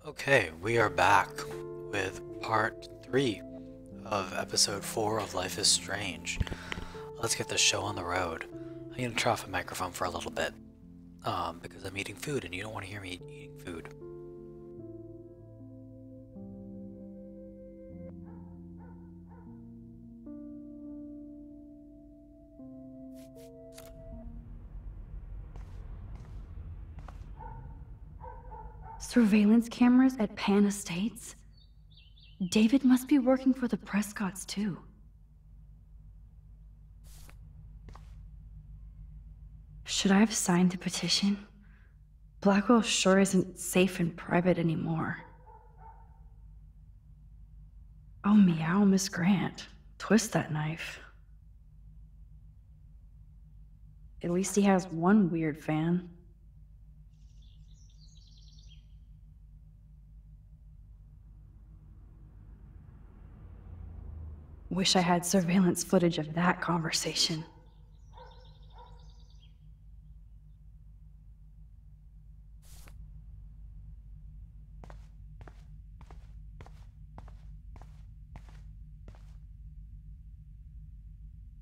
Okay, we are back with part 3 of episode 4 of Life is Strange. Let's get this show on the road. I'm gonna turn off the microphone for a little bit, because I'm eating food and you don't want to hear me eating food. Surveillance cameras at Pan Estates? David must be working for the Prescotts, too. Should I have signed the petition? Blackwell sure isn't safe and private anymore. Oh, meow, Miss Grant. Twist that knife. At least he has one weird fan. Wish I had surveillance footage of that conversation.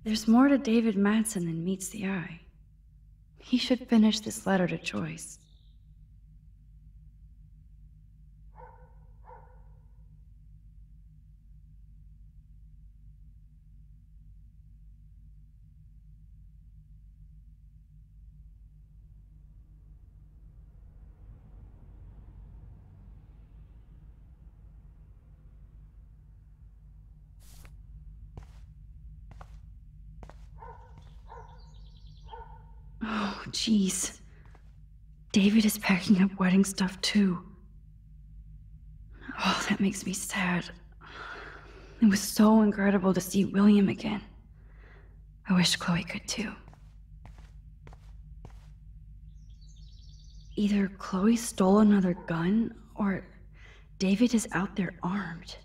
There's more to David Madsen than meets the eye. He should finish this letter to Joyce. Oh, jeez. David is packing up wedding stuff, too. Oh, that makes me sad. It was so incredible to see William again. I wish Chloe could, too. Either Chloe stole another gun, or David is out there armed.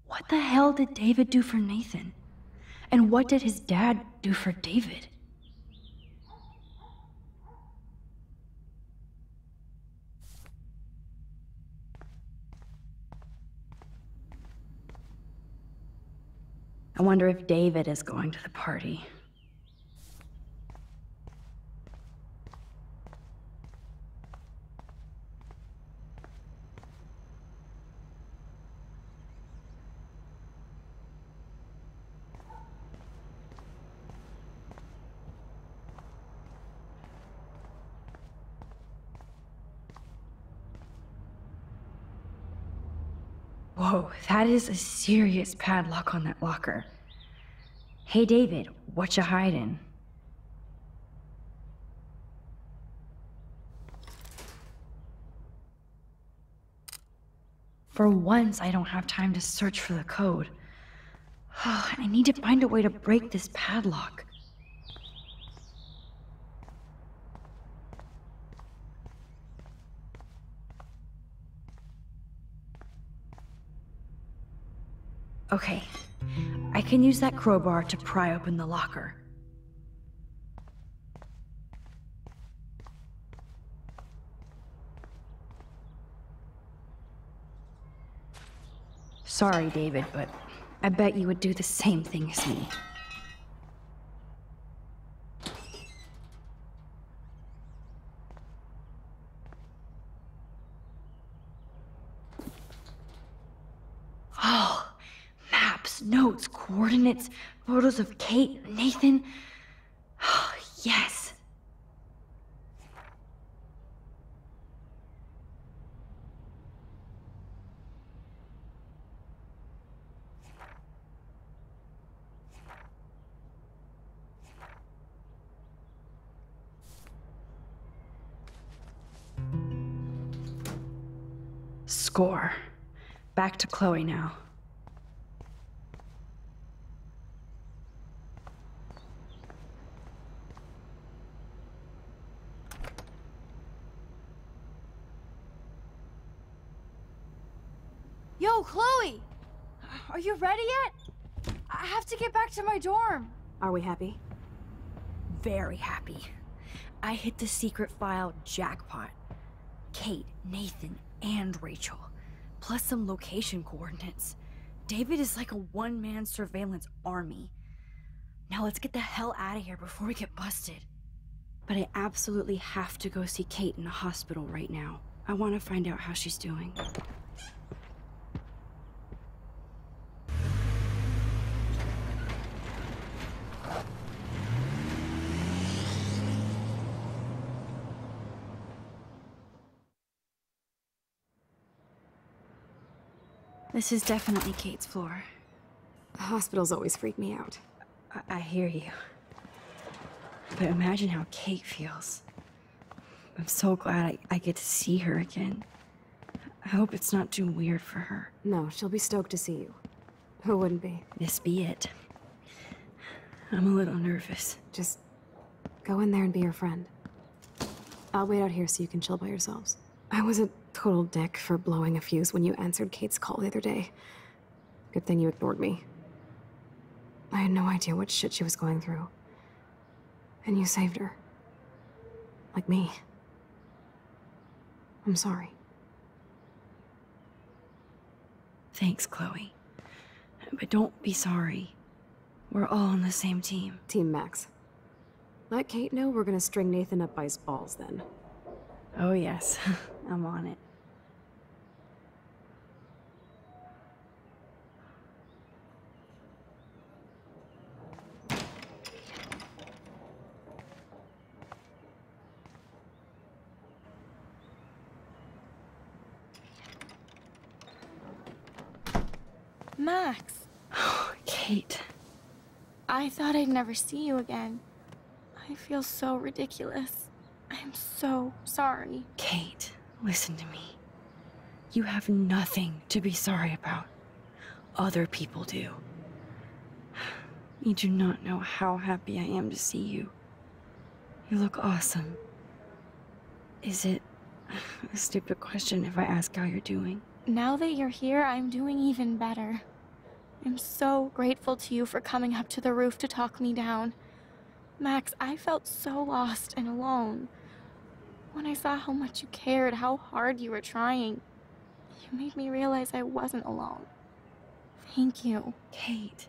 What the hell did David do for Nathan? And what did his dad do for David? I wonder if David is going to the party. Whoa, that is a serious padlock on that locker. Hey, David, what you hiding? For once, I don't have time to search for the code. I need to find a way to break this padlock. Okay, I can use that crowbar to pry open the locker. Sorry, David, but I bet you would do the same thing as me. Oh, maps, notes, coordinates, photos of Kate, Nathan. Oh, yes. Score. Back to Chloe now. Yo, Chloe! Are you ready yet? I have to get back to my dorm. Are we happy? very happy. I hit the secret file jackpot. Kate, Nathan, and Rachel. Plus some location coordinates. David is like a one-man surveillance army. Now let's get the hell out of here before we get busted. But I absolutely have to go see Kate in the hospital right now. I want to find out how she's doing. This is definitely Kate's floor. Hospitals always freak me out. I hear you. But imagine how Kate feels. I'm so glad I get to see her again. I hope it's not too weird for her. No, she'll be stoked to see you. Who wouldn't be? This be it. I'm a little nervous. Just go in there and be your friend. I'll wait out here so you can chill by yourselves. I was a total dick for blowing a fuse when you answered Kate's call the other day. Good thing you ignored me. I had no idea what shit she was going through. And you saved her. Like me. I'm sorry. Thanks, Chloe. But don't be sorry. We're all on the same team. Team Max. Let Kate know we're gonna string Nathan up by his balls then. Oh yes, I'm on it. Max, Oh, Kate. I thought I'd never see you again. I feel so ridiculous. I'm so sorry. Kate, listen to me. You have nothing to be sorry about. Other people do. You do not know how happy I am to see you. You look awesome. Is it a stupid question if I ask how you're doing? Now that you're here, I'm doing even better. I'm so grateful to you for coming up to the roof to talk me down. Max, I felt so lost and alone. When I saw how much you cared, how hard you were trying, you made me realize I wasn't alone. Thank you. Kate,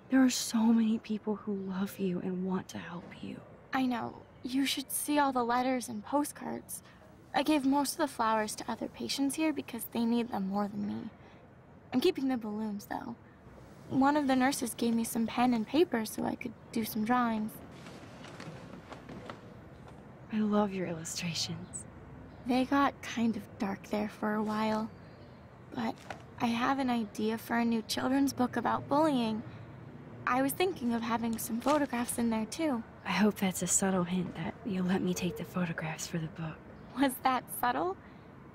there are so many people who love you and want to help you. I know. You should see all the letters and postcards. I gave most of the flowers to other patients here because they need them more than me. I'm keeping the balloons, though. One of the nurses gave me some pen and paper so I could do some drawings. I love your illustrations. They got kind of dark there for a while. But I have an idea for a new children's book about bullying. I was thinking of having some photographs in there, too. I hope that's a subtle hint that you'll let me take the photographs for the book. Was that subtle?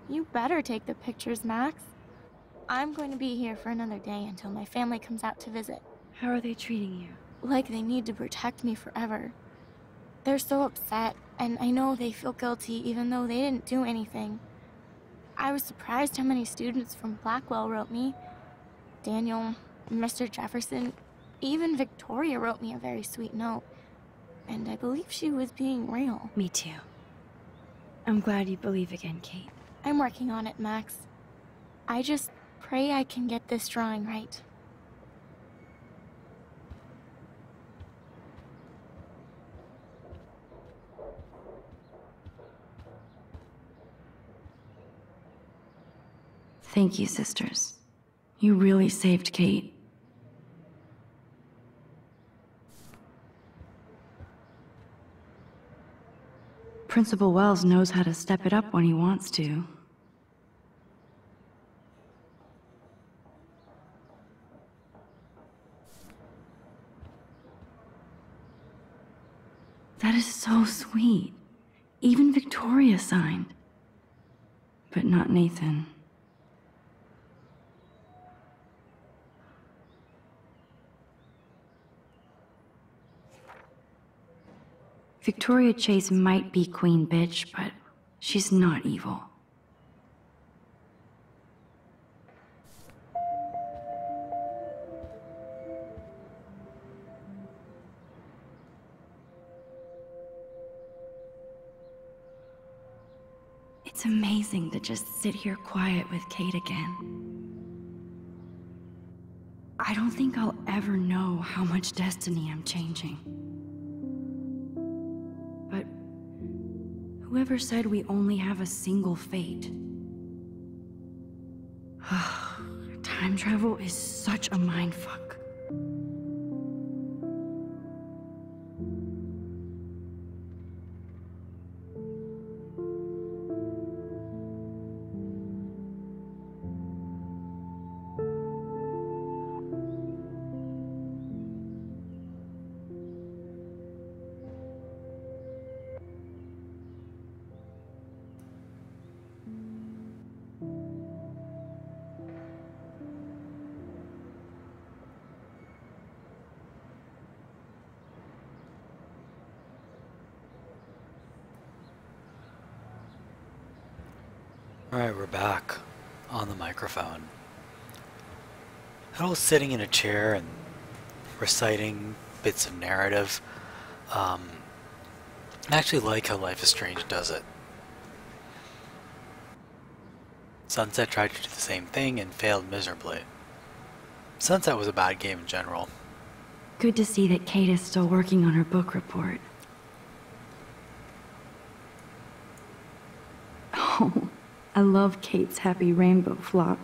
You better take the pictures, Max. I'm going to be here for another day until my family comes out to visit. How are they treating you? Like they need to protect me forever. They're so upset, and I know they feel guilty even though they didn't do anything. I was surprised how many students from Blackwell wrote me. Daniel, Mr. Jefferson, even Victoria wrote me a very sweet note. And I believe she was being real. Me too. I'm glad you believe again, Kate. I'm working on it, Max. I just pray I can get this drawing right. Thank you, sisters. You really saved Kate. Principal Wells knows how to step it up when he wants to. That is so sweet. Even Victoria signed. But not Nathan. Victoria Chase might be Queen Bitch, but she's not evil. It's amazing to just sit here quiet with Kate again. I don't think I'll ever know how much destiny I'm changing. But whoever said we only have a single fate? Time travel is such a mindfuck. Alright, we're back on the microphone. Huddle's sitting in a chair and reciting bits of narrative. I actually like how Life is Strange does it. Sunset tried to do the same thing and failed miserably. Sunset was a bad game in general. Good to see that Kate is still working on her book report. Oh, I love Kate's happy rainbow flop.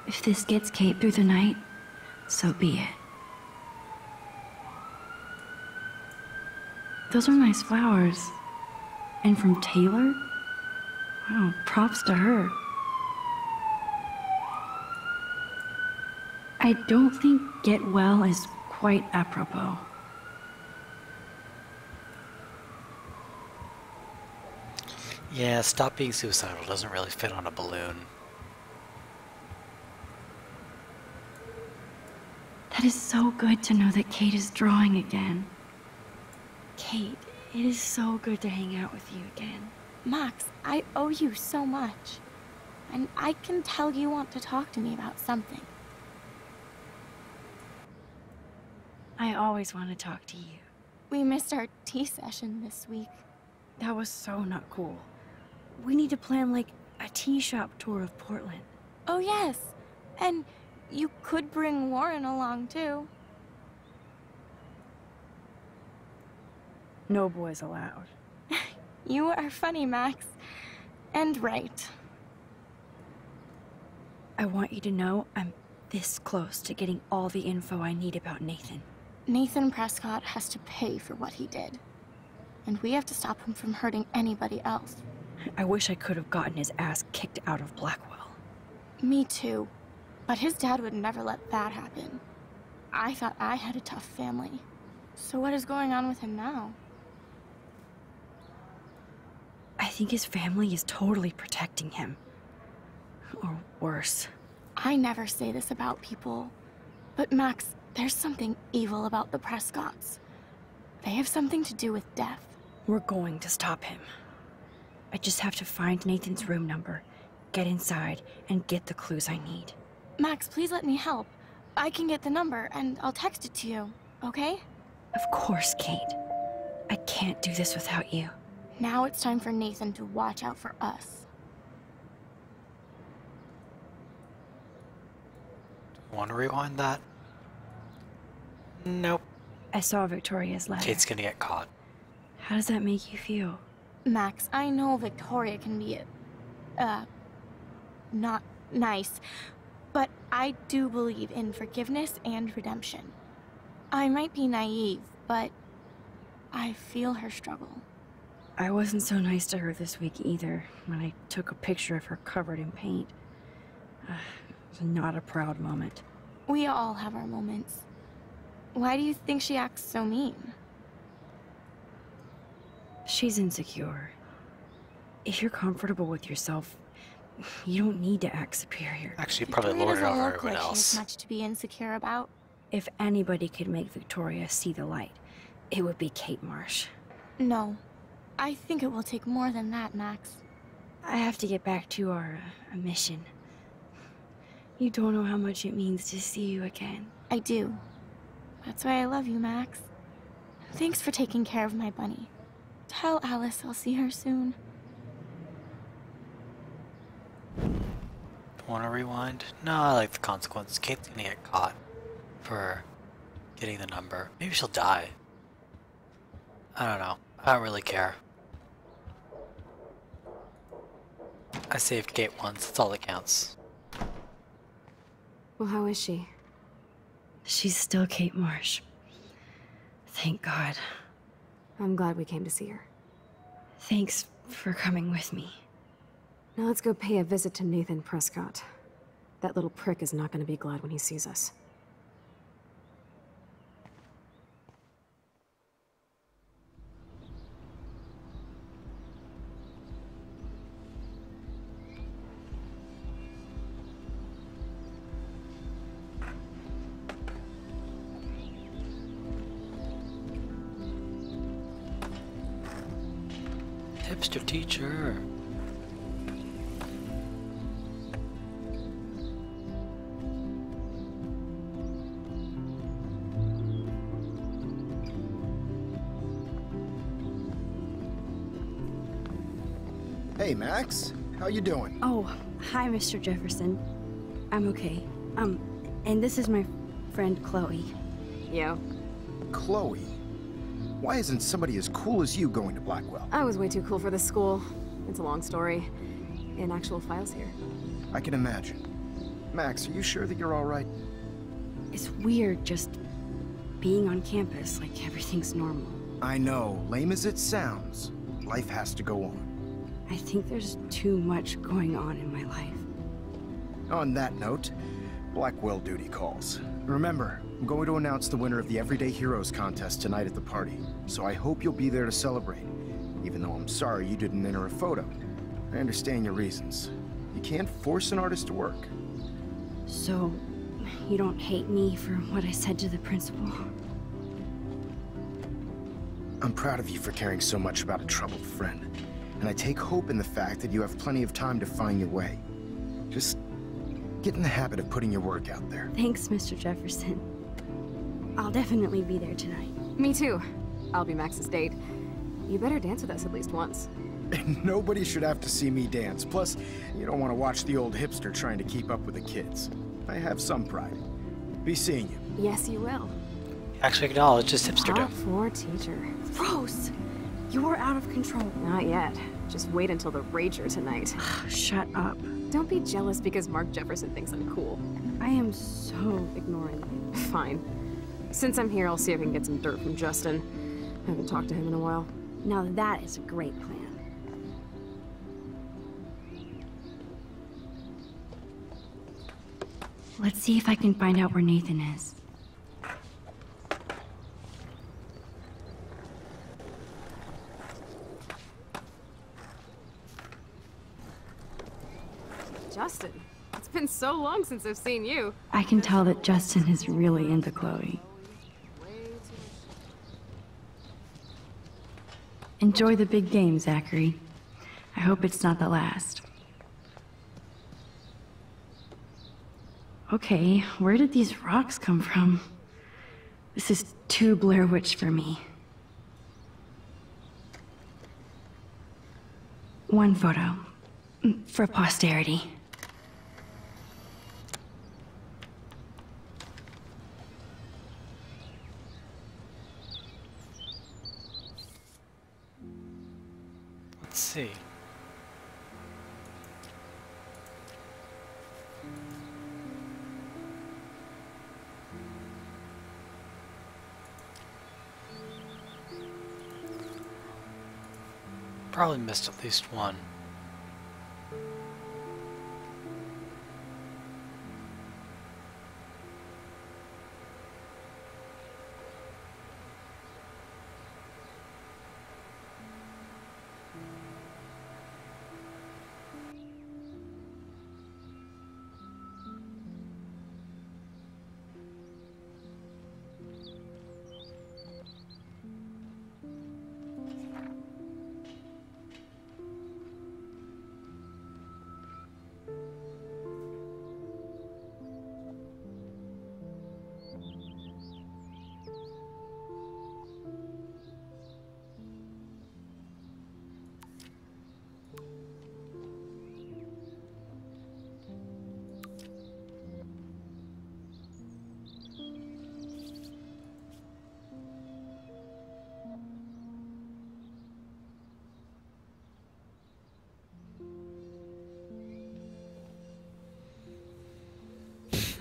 If this gets Kate through the night, so be it. Those are nice flowers. And from Taylor? Wow, props to her. I don't think get well is quite apropos. Yeah, stop being suicidal doesn't really fit on a balloon. That is so good to know that Kate is drawing again. Kate, it is so good to hang out with you again. Max, I owe you so much. And I can tell you want to talk to me about something. I always want to talk to you. We missed our tea session this week. That was so not cool. We need to plan, like, a tea shop tour of Portland. Oh yes, and you could bring Warren along too. No boys allowed. You are funny, Max. And right. I want you to know I'm this close to getting all the info I need about Nathan. Nathan Prescott has to pay for what he did. And we have to stop him from hurting anybody else. I wish I could have gotten his ass kicked out of Blackwell. Me too. But his dad would never let that happen. I thought I had a tough family. So what is going on with him now? I think his family is totally protecting him. Or worse. I never say this about people. But Max, there's something evil about the Prescotts. They have something to do with death. We're going to stop him. I just have to find Nathan's room number, get inside, and get the clues I need. Max, please let me help. I can get the number, and I'll text it to you, okay? Of course, Kate. I can't do this without you. Now it's time for Nathan to watch out for us. Want to rewind that? Nope. I saw Victoria's letter. Kate's gonna get caught. How does that make you feel? Max, I know Victoria can be, not nice, but I do believe in forgiveness and redemption. I might be naive, but I feel her struggle. I wasn't so nice to her this week either, when I took a picture of her covered in paint. It was not a proud moment. We all have our moments. Why do you think she acts so mean? She's insecure. If you're comfortable with yourself, you don't need to act superior. Actually, probably Victoria lord it doesn't over look everyone like she else. has much to be insecure about. If anybody could make Victoria see the light, it would be Kate Marsh. No. I think it will take more than that, Max. I have to get back to our mission. You don't know how much it means to see you again. I do. That's why I love you, Max. Thanks for taking care of my bunny. Tell Alice I'll see her soon. Want to rewind? No, I like the consequences. Kate's gonna get caught for getting the number. Maybe she'll die. I don't know. I don't really care. I saved Kate once. That's all that counts. Well, how is she? She's still Kate Marsh. Thank God. I'm glad we came to see her. Thanks for coming with me. Now let's go pay a visit to Nathan Prescott. That little prick is not going to be glad when he sees us. Hipster teacher. Hey, Max. How you doing? Oh, hi, Mr. Jefferson. I'm okay. And this is my friend Chloe. Yo. Chloe. Why isn't somebody as cool as you going to Blackwell? I was way too cool for this school. It's a long story. In actual files here. I can imagine. Max, are you sure that you're all right? It's weird just being on campus like everything's normal. I know. Lame as it sounds, life has to go on. I think there's too much going on in my life. On that note, Blackwell duty calls. Remember, I'm going to announce the winner of the Everyday Heroes contest tonight at the party, so I hope you'll be there to celebrate, even though I'm sorry you didn't enter a photo. I understand your reasons. You can't force an artist to work. So, you don't hate me for what I said to the principal? I'm proud of you for caring so much about a troubled friend, and I take hope in the fact that you have plenty of time to find your way. Just get in the habit of putting your work out there. Thanks, Mr. Jefferson. I'll definitely be there tonight. Me too. I'll be Max's date. You better dance with us at least once. Nobody should have to see me dance. Plus, you don't want to watch the old hipster trying to keep up with the kids. I have some pride. Be seeing you. Yes, you will. Actually acknowledge his Top hipsterdom. floor teacher. Rose! You're out of control. Not yet. Just wait until the rager tonight. Shut up. Don't be jealous because Mark Jefferson thinks I'm cool. I am so ignorant. Fine. Since I'm here, I'll see if I can get some dirt from Justin. I haven't talked to him in a while. Now that is a great plan. Let's see if I can find out where Nathan is. Justin, it's been so long since I've seen you. I can tell that Justin is really into Chloe. Enjoy the big game, Zachary. I hope it's not the last. Okay, where did these rocks come from? This is too Blair Witch for me. One photo. For posterity. Let's see. Probably missed at least one.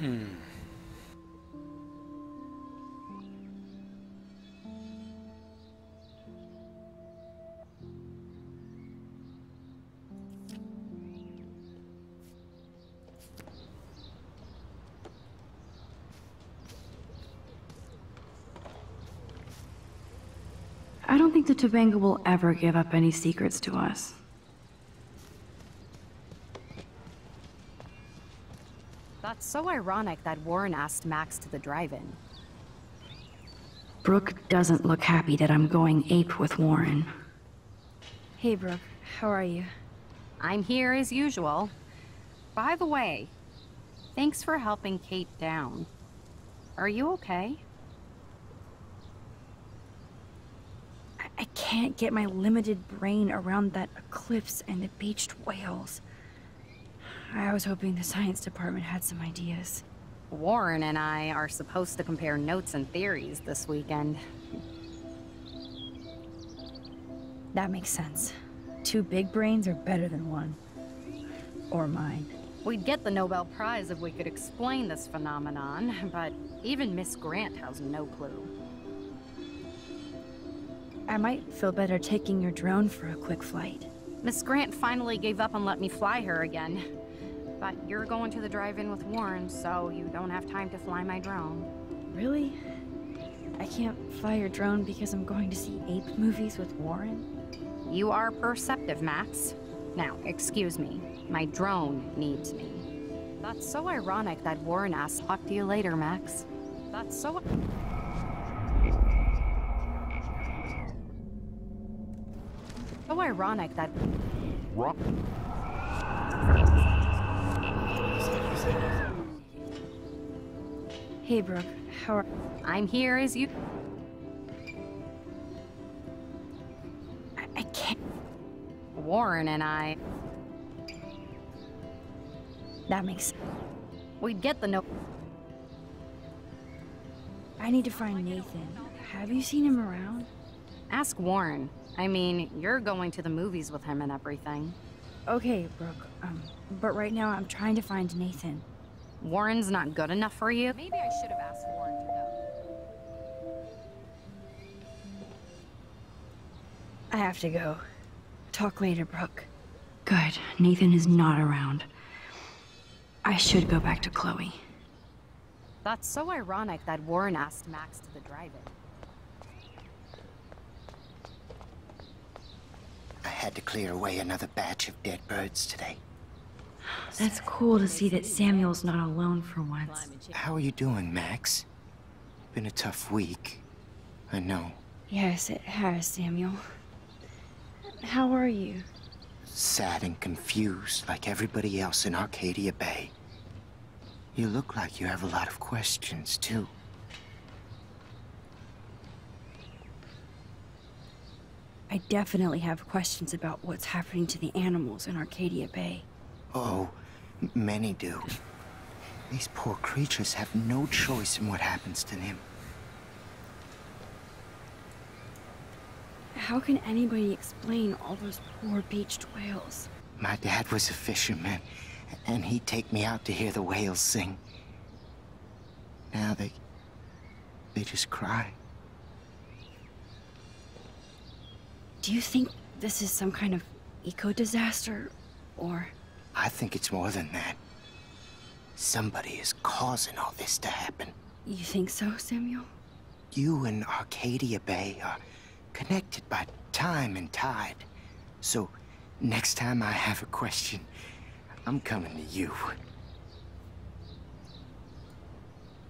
I don't think the Tobanga will ever give up any secrets to us. That's so ironic that Warren asked Max to the drive-in. Brooke doesn't look happy that I'm going ape with Warren. Hey, Brooke. How are you? I'm here as usual. By the way, thanks for helping Kate down. Are you okay? I can't get my limited brain around that eclipse and the beached whales. I was hoping the science department had some ideas. Warren and I are supposed to compare notes and theories this weekend. That makes sense. 2 big brains are better than 1. Or mine. We'd get the Nobel Prize if we could explain this phenomenon, but even Miss Grant has no clue. I might feel better taking your drone for a quick flight. Miss Grant finally gave up and let me fly her again. But you're going to the drive-in with Warren, so you don't have time to fly my drone. Really? I can't fly your drone because I'm going to see ape movies with Warren? You are perceptive, Max. Now, excuse me. My drone needs me. That's so ironic that Warren asked. Talk to you later, Max. That's so... So ironic that... Hey, Brooke. How are... I'm here as you... I can't... Warren and I... That makes sense. We'd get the note. I need to find Nathan. Have you seen him around? Ask Warren. I mean, you're going to the movies with him and everything. Okay, Brooke. But right now I'm trying to find Nathan. Warren's not good enough for you? Maybe I should have asked Warren to go. I have to go. Talk later, Brooke. Good. Nathan is not around. I should go back to Chloe. That's so ironic that Warren asked Max to the drive-in. I had to clear away another batch of dead birds today. That's cool to see that Samuel's not alone for once. How are you doing, Max? Been a tough week. I know. Yes, it has, Samuel. How are you? Sad and confused like everybody else in Arcadia Bay. You look like you have a lot of questions, too. I definitely have questions about what's happening to the animals in Arcadia Bay. Oh, many do. These poor creatures have no choice in what happens to them. How can anybody explain all those poor beached whales? My dad was a fisherman, and he'd take me out to hear the whales sing. Now they just cry. Do you think this is some kind of eco-disaster, or... I think it's more than that. Somebody is causing all this to happen. You think so, Samuel? You and Arcadia Bay are connected by time and tide. So, next time I have a question, I'm coming to you.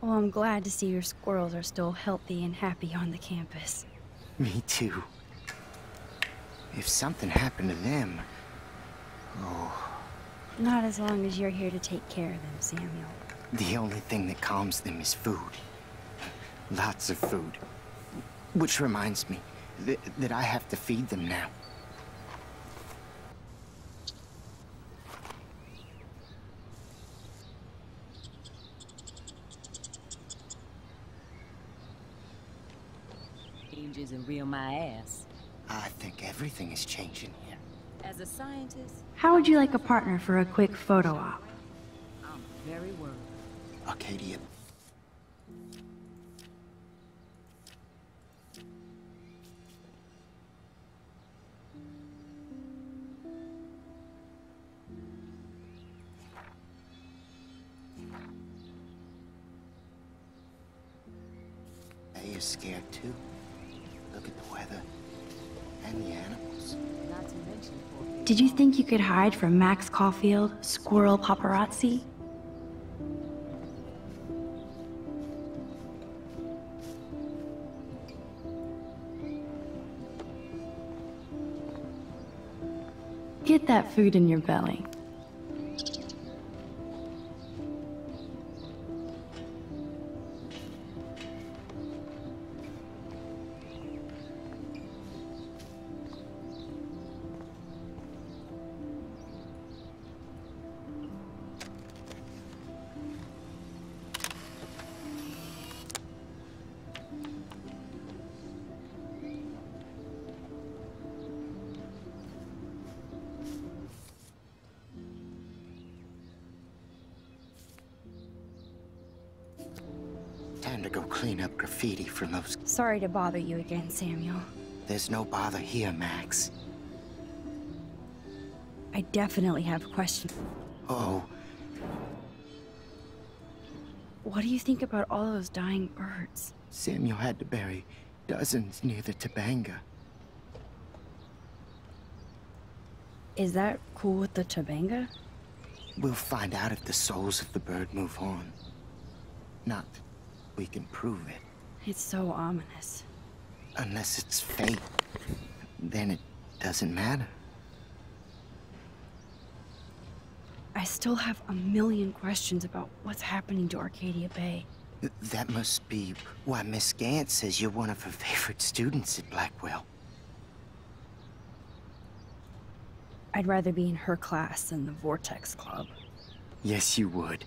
Well, I'm glad to see your squirrels are still healthy and happy on the campus. Me too. If something happened to them... Oh... Not as long as you're here to take care of them, Samuel. The only thing that calms them is food. Lots of food. Which reminds me that I have to feed them now. Changes and reel my ass. I think everything is changing here. As a scientist, How would you like a partner for a quick photo op? I'm very worried. Arcadia. They are scared too. Look at the weather and the animals. Not to mention Did you think you could hide from Max Caulfield, squirrel paparazzi? Get that food in your belly. Time to go clean up graffiti from those... Sorry to bother you again, Samuel. There's no bother here, Max. I definitely have questions. Oh, What do you think about all those dying birds? Samuel had to bury dozens near the Tabanga. Is that cool with the Tabanga? We'll find out if the souls of the bird move on. Not that we can prove it. It's so ominous. Unless it's fate, then it doesn't matter. I still have a million questions about what's happening to Arcadia Bay. That must be why Miss Gant says you're one of her favorite students at Blackwell. I'd rather be in her class than the Vortex Club. Yes, you would.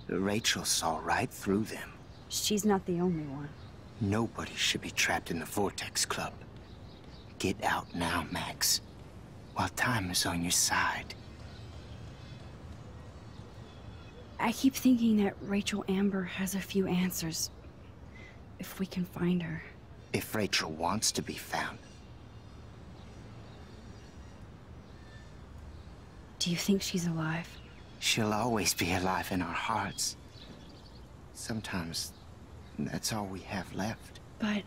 Rachel saw right through them. She's not the only one. Nobody should be trapped in the Vortex Club. Get out now, Max, while time is on your side. I keep thinking that Rachel Amber has a few answers. If we can find her. If Rachel wants to be found. Do you think she's alive? She'll always be alive in our hearts. Sometimes, that's all we have left. But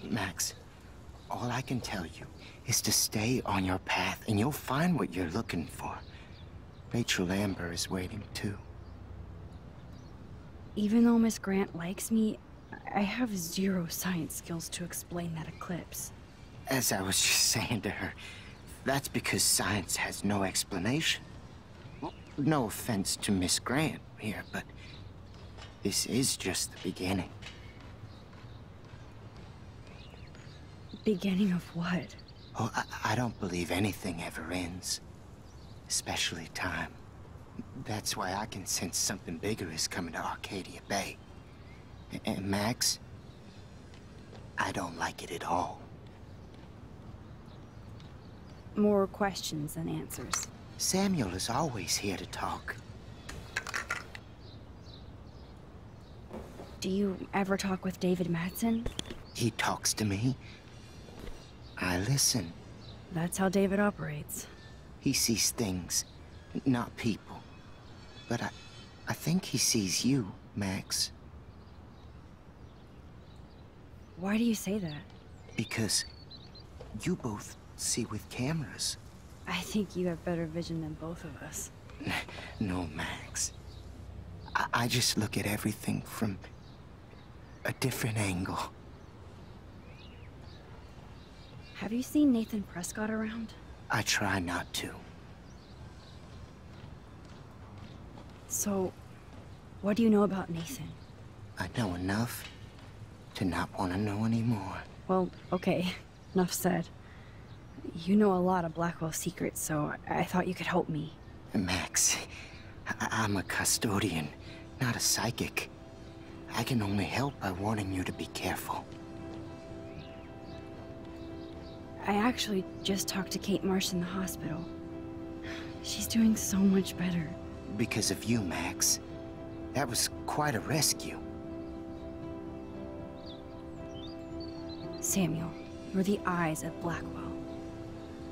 Max, all I can tell you is to stay on your path and you'll find what you're looking for. Rachel Amber is waiting too. even though Miss Grant likes me, I have zero science skills to explain that eclipse. As I was just saying to her, that's because science has no explanation. No offense to Miss Grant here, but this is just the beginning. Beginning of what? Oh, I don't believe anything ever ends. Especially time. That's why I can sense something bigger is coming to Arcadia Bay. And Max, I don't like it at all. More questions than answers. Samuel is always here to talk. Do you ever talk with David Madsen? He talks to me. I listen. That's how David operates. He sees things, not people. But I think he sees you, Max. Why do you say that? Because you both see with cameras. I think you have better vision than both of us. No, Max. I just look at everything from a different angle. Have you seen Nathan Prescott around? I try not to. So, what do you know about Nathan? I know enough to not want to know anymore. Well, okay. Enough said. You know a lot of Blackwell secrets, so I thought you could help me. Max, I'm a custodian, not a psychic. I can only help by warning you to be careful. I actually just talked to Kate Marsh in the hospital. She's doing so much better. Because of you, Max. That was quite a rescue. Samuel, you're the eyes of Blackwell.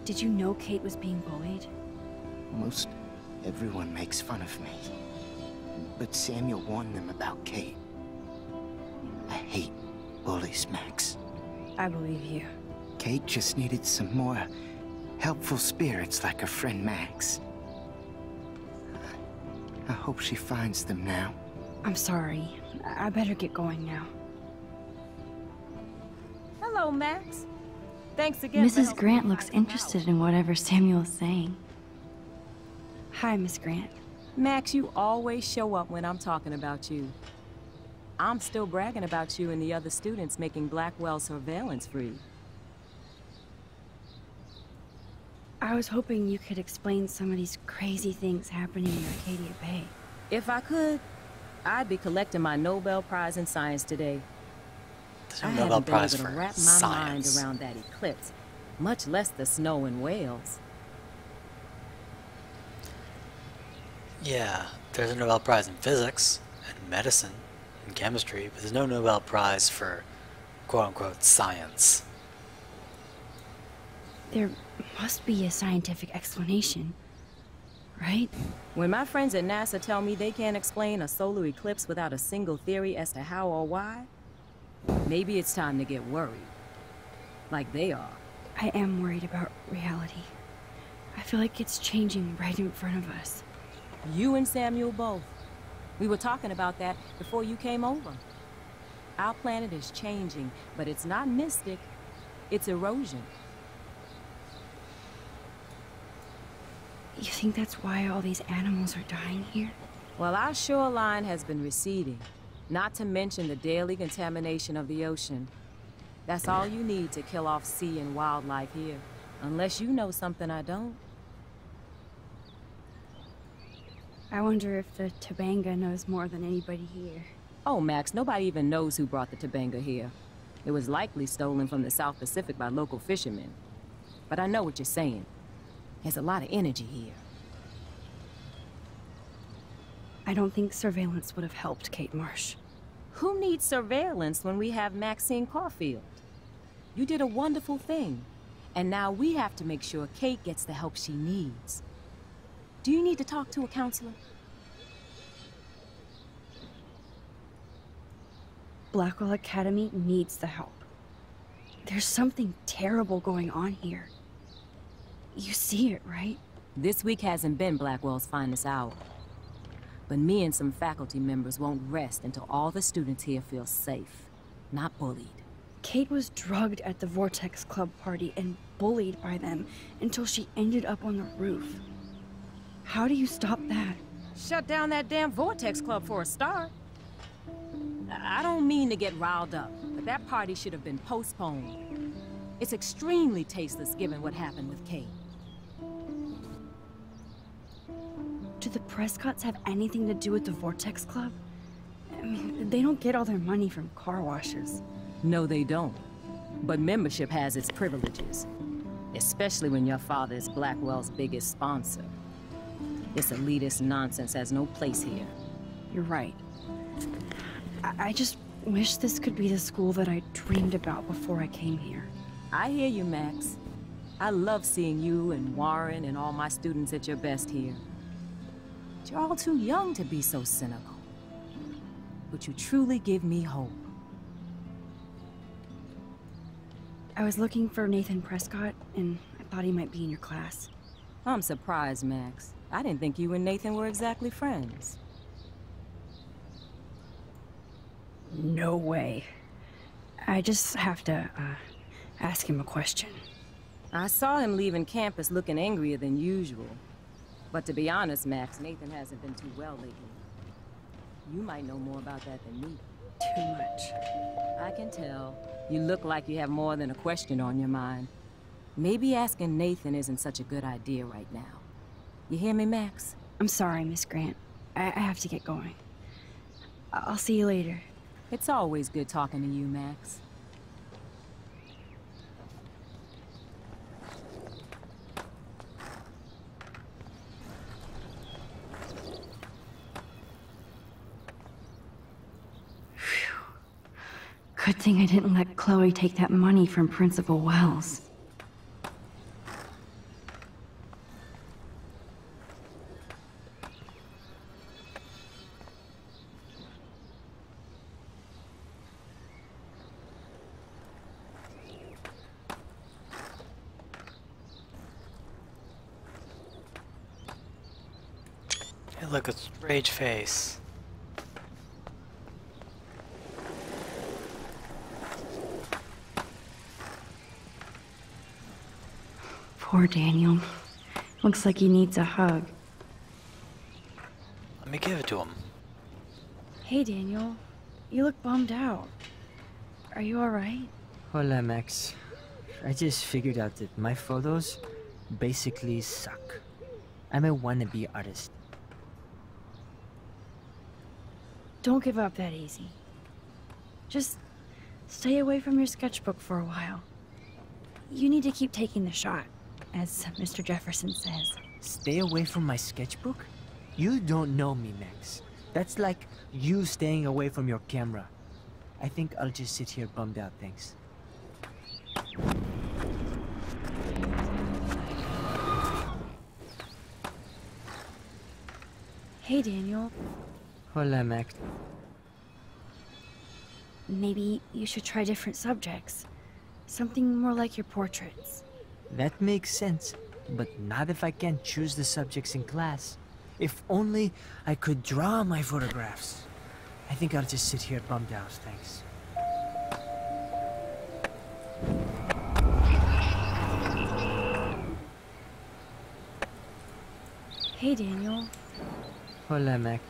Did you know Kate was being bullied? Most everyone makes fun of me. But Samuel warned them about Kate. I hate bullies, Max. I believe you. Kate just needed some more helpful spirits like her friend Max. I hope she finds them now. I'm sorry. I better get going now. Hello, Max. Thanks again. Mrs. Grant looks interested in whatever Samuel's saying. Hi, Miss Grant. Max, you always show up when I'm talking about you. I'm still bragging about you and the other students making Blackwell surveillance free. I was hoping you could explain some of these crazy things happening in Arcadia Bay. If I could, I'd be collecting my Nobel Prize in Science today. There's I no Nobel haven't been Prize able to for wrap my science. mind around that eclipse, much less the snow in Wales. Yeah, there's a Nobel Prize in physics, and medicine, and chemistry, but there's no Nobel Prize for quote-unquote science. There must be a scientific explanation, right? When my friends at NASA tell me they can't explain a solar eclipse without a single theory as to how or why, maybe it's time to get worried. Like they are. I am worried about reality. I feel like it's changing right in front of us. You and Samuel both. We were talking about that before you came over. Our planet is changing, but it's not mystic. It's erosion. You think that's why all these animals are dying here? Well, our shoreline has been receding, not to mention the daily contamination of the ocean. That's all you need to kill off sea and wildlife here, unless you know something I don't. I wonder if the Tobanga knows more than anybody here. Oh, Max, nobody even knows who brought the Tobanga here. It was likely stolen from the South Pacific by local fishermen. But I know what you're saying. There's a lot of energy here. I don't think surveillance would have helped Kate Marsh. Who needs surveillance when we have Maxine Caulfield? You did a wonderful thing. And now we have to make sure Kate gets the help she needs. Do you need to talk to a counselor? Blackwell Academy needs the help. There's something terrible going on here. You see it, right? This week hasn't been Blackwell's finest hour. But me and some faculty members won't rest until all the students here feel safe, not bullied. Kate was drugged at the Vortex Club party and bullied by them until she ended up on the roof. How do you stop that? Shut down that damn Vortex Club for a start. I don't mean to get riled up, but that party should have been postponed. It's extremely tasteless given what happened with Kate. Do the Prescotts have anything to do with the Vortex Club? I mean, they don't get all their money from car washes. No, they don't. But membership has its privileges. Especially when your father is Blackwell's biggest sponsor. This elitist nonsense has no place here. You're right. I just wish this could be the school that I dreamed about before I came here. I hear you, Max. I love seeing you and Warren and all my students at your best here. But you're all too young to be so cynical. But you truly give me hope. I was looking for Nathan Prescott, and I thought he might be in your class. I'm surprised, Max. I didn't think you and Nathan were exactly friends. No way. I just have to, ask him a question. I saw him leaving campus looking angrier than usual. But to be honest, Max, Nathan hasn't been too well lately. You might know more about that than me. Too much. I can tell. You look like you have more than a question on your mind. Maybe asking Nathan isn't such a good idea right now. You hear me, Max? I'm sorry, Miss Grant. I have to get going. I'll see you later. It's always good talking to you, Max. Good thing I didn't let Chloe take that money from Principal Wells. Hey, look, it's Rage Face. Poor Daniel. Looks like he needs a hug. Let me give it to him. Hey, Daniel. You look bummed out. Are you alright? Hola, Max. I just figured out that my photos basically suck. I'm a wannabe artist. Don't give up that easy. Just stay away from your sketchbook for a while. You need to keep taking the shot, as Mr. Jefferson says. Stay away from my sketchbook? You don't know me, Max. That's like you staying away from your camera. I think I'll just sit here bummed out, thanks. Hey, Daniel. Hola, Max. Maybe you should try different subjects. Something more like your portraits. That makes sense, but not if I can't choose the subjects in class. If only I could draw my photographs. I think I'll just sit here bummed out, thanks. Hey, Daniel. Hola, Mac.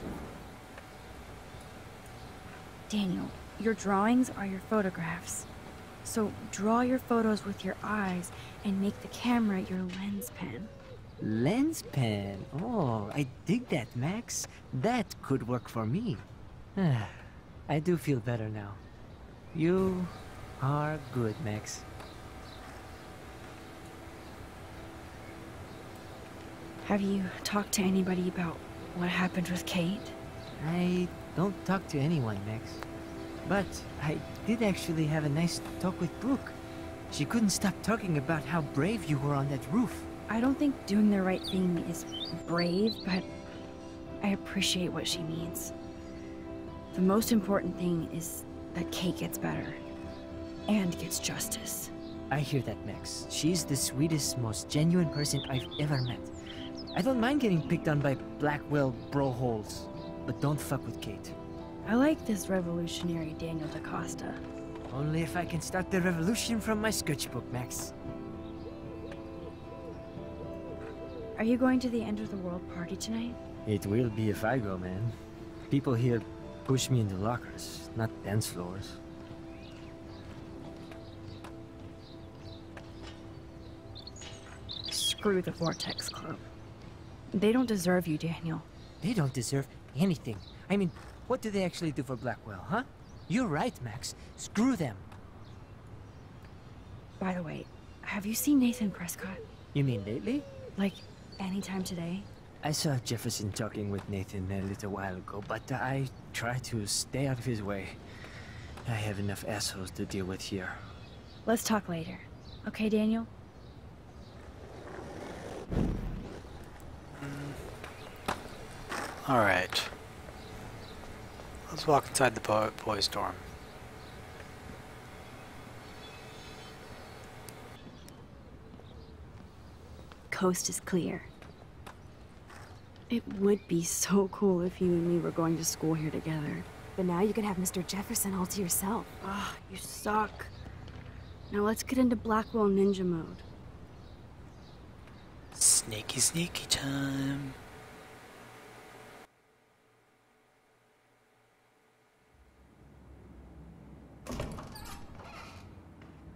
Daniel, your drawings are your photographs. So draw your photos with your eyes and make the camera your lens pen. Lens pen? Oh, I dig that, Max. That could work for me. I do feel better now. You are good, Max. Have you talked to anybody about what happened with Kate? I don't talk to anyone, Max. But I did actually have a nice talk with Brooke. She couldn't stop talking about how brave you were on that roof. I don't think doing the right thing is brave, but I appreciate what she means. The most important thing is that Kate gets better and gets justice. I hear that, Max. She's the sweetest, most genuine person I've ever met. I don't mind getting picked on by Blackwell bro-holes, but don't fuck with Kate. I like this revolutionary Daniel DaCosta. Only if I can start the revolution from my sketchbook, Max. Are you going to the end of the world party tonight? It will be if I go, man. People here push me into lockers, not dance floors. Screw the Vortex Club. They don't deserve you, Daniel. They don't deserve anything. I mean, what do they actually do for Blackwell, huh? You're right, Max. Screw them. By the way, have you seen Nathan Prescott? You mean lately? Like, anytime today? I saw Jefferson talking with Nathan a little while ago, but I try to stay out of his way. I have enough assholes to deal with here. Let's talk later. Okay, Daniel? Alright. Let's walk inside the boys' dorm. Coast is clear. It would be so cool if you and me were going to school here together. But now you can have Mr. Jefferson all to yourself. Ah, you suck. Now let's get into Blackwell ninja mode. Sneaky, sneaky time.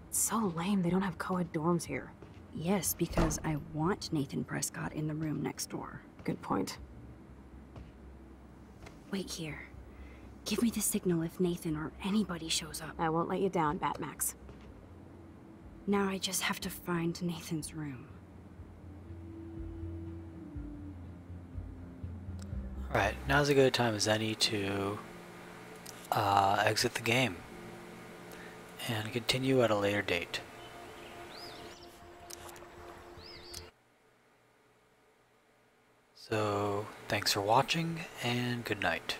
It's so lame they don't have co-ed dorms here. Yes, because I want Nathan Prescott in the room next door. Good point. Wait here. Give me the signal if Nathan or anybody shows up. I won't let you down, Batmax. Now I just have to find Nathan's room. Alright, now's a good time as any to exit the game. and continue at a later date. So, thanks for watching, and good night.